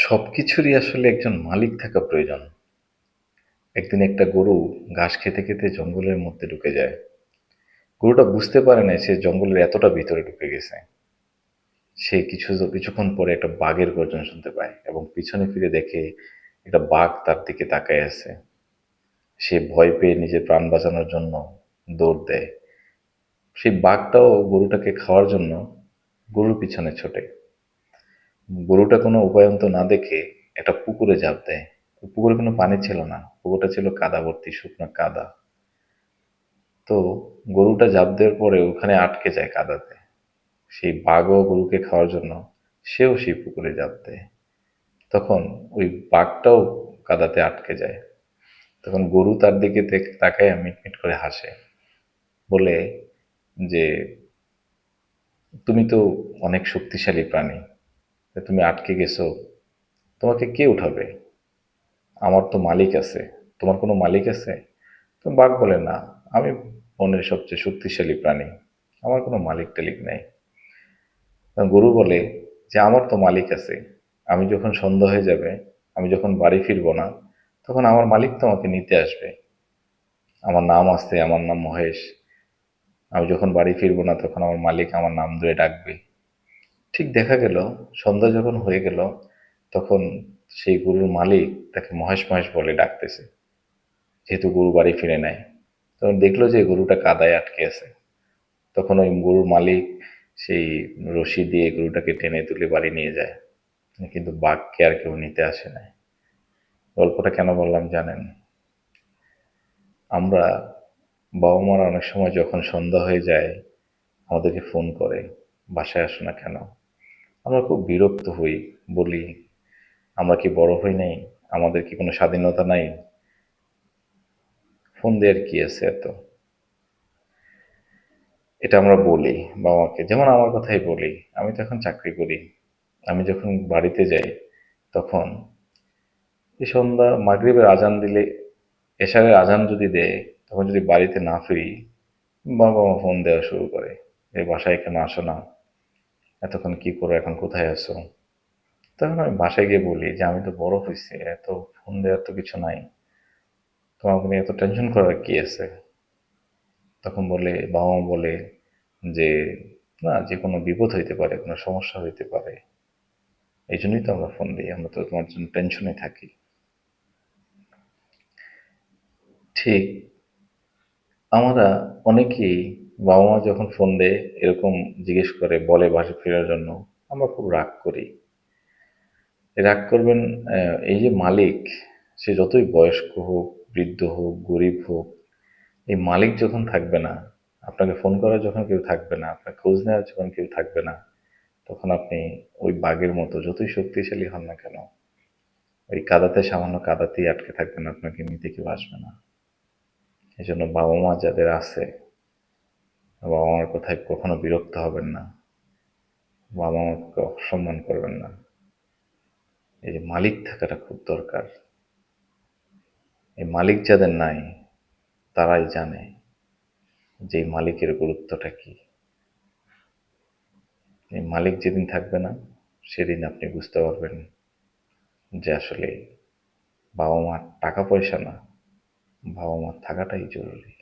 সবকিছুরই আসলে একজন মালিক থাকা প্রয়োজন। একদিন একটা গরু ঘাস খেতে খেতে জঙ্গলের মধ্যে ঢুকে যায়। গরুটা বুঝতে পারে না সে জঙ্গলের এতটা ভিতরে ঢুকে গেছে। সে কিছুক্ষণ পরে একটা বাঘের গর্জন শুনতে পায় এবং পিছনে ফিরে দেখে একটা বাঘ তার দিকে তাকায় আছে। সে ভয় পেয়ে নিজের প্রাণ বাঁচানোর জন্য দৌড় দেয়। সেই বাঘটাও গরুটাকে খাওয়ার জন্য গরুর পিছনে ছোটে। গরুটা কোনো উপায়ন্ত না দেখে একটা পুকুরে ঝাঁপ দেয়। পুকুরে কোনো পানি ছিল না, পুকুরটা ছিল কাদা ভর্তি, শুকনো কাদা। তো গরুটা ঝাঁপ দেওয়ার পরে ওখানে আটকে যায় কাদাতে। সেই বাঘও গরুকে খাওয়ার জন্য সেও সেই পুকুরে ঝাঁপ দেয়। তখন ওই বাঘটাও কাদাতে আটকে যায়। তখন গরু তার দিকে তাকায় মিটমিট করে হাসে, বলে যে তুমি তো অনেক শক্তিশালী প্রাণী, তা তুমি আটকে গেছো, তোমাকে কে উঠাবে? আমার তো মালিক আছে। তোমার কোনো মালিক আছে? তো বাঘ বলে, না, আমি বনের সবচেয়ে শক্তিশালী প্রাণী, আমার কোনো মালিক টালিক নাই। গরু বলে যে আমার তো মালিক আছে। আমি যখন সন্ধ্যা হয়ে যাবে, আমি যখন বাড়ি ফিরবো না, তখন আমার মালিক তো আমাকে নিতে আসবে। আমার নাম আছে, আমার নাম মহেশ। আমি যখন বাড়ি ফিরবো না, তখন আমার মালিক আমার নাম ধরে ডাকবে। ঠিক দেখা গেল, সন্ধ্যা যখন হয়ে গেল, তখন সেই গরুর মালিক তাকে মহেশ মহেশ বলে ডাকতেছে, যেহেতু গরু বাড়ি ফিরে নেয়। তখন দেখলো যে গরুটা কাদায় আটকে আছে। তখন ওই গরুর মালিক সেই রশি দিয়ে গরুটাকে টেনে তুলে বাড়ি নিয়ে যায়। কিন্তু বাঘকে আর কেউ নিতে আসে না। গল্পটা কেন বললাম জানেন? আমরা বাবা মারা অনেক সময় যখন সন্ধ্যা হয়ে যায় আমাদেরকে ফোন করে, বাসায় আসো না কেন? আমরা খুব বিরক্ত হই, বলি আমরা কি বড় হই নাই? আমাদের কি কোনো স্বাধীনতা নাই? ফোন দেওয়ার কি আছে এত? এটা আমরা বলি বাবা মাকে। যেমন আমার কথাই বলি, আমি তো এখন চাকরি করি। আমি যখন বাড়িতে যাই, তখন এই সন্ধ্যা মাগরিবের আজান দিলে, এশারের আজান যদি দেয়, তখন যদি বাড়িতে না ফিরি, বাবা মা ফোন দেওয়া শুরু করে, এই বাসায় কেন আসো না? এতক্ষণ কি করো, এখন কোথায় আছো? তখন আমি বাসায় গিয়ে বলি যে আমি তো বড় হয়েছি, এত ফোন দেওয়ার তো কিছু নাই, তোমাকে নিয়ে এত টেনশন করার কি আছে? তখন বলে, বাবা মা বলে যে না, যে কোনো বিপদ হইতে পারে, কোনো সমস্যা হইতে পারে, এই জন্যই তো আমরা ফোন দিই, আমরা তো তোমার জন্য টেনশনে থাকি। ঠিক, আমরা অনেকেই বাবা মা যখন ফোন দেয় এরকম জিজ্ঞেস করে, বলে বাসা ফেরার জন্য, আমরা খুব রাগ করি। রাগ করবেন, এই যে মালিক, সে যতই বয়স্ক হোক, বৃদ্ধ হোক, গরিব হোক, এই মালিক যখন থাকবে না, আপনাকে ফোন করার যখন কেউ থাকবে না, আপনার খোঁজ নেওয়ার যখন কেউ থাকবে না, তখন আপনি ওই বাঘের মতো যতই শক্তিশালী হন না কেন, ওই কাদাতে, সামান্য কাদাতেই আটকে থাকবেন, আপনাকে নিতে কেউ আসবে না। এই জন্য বাবা মা যাদের আছে, বাবা মার কথায় কখনো বিরক্ত হবেন না, বাবা মাকে অসম্মান করবেন না। এই যে মালিক থাকাটা খুব দরকার। এই মালিক যাদের নাই, তারাই জানে যে এই মালিকের গুরুত্বটা কি। এই মালিক যেদিন থাকবে না, সেদিন আপনি বুঝতে পারবেন যে আসলে বাবা মার টাকা পয়সা না, বাবা মার থাকাটাই জরুরি।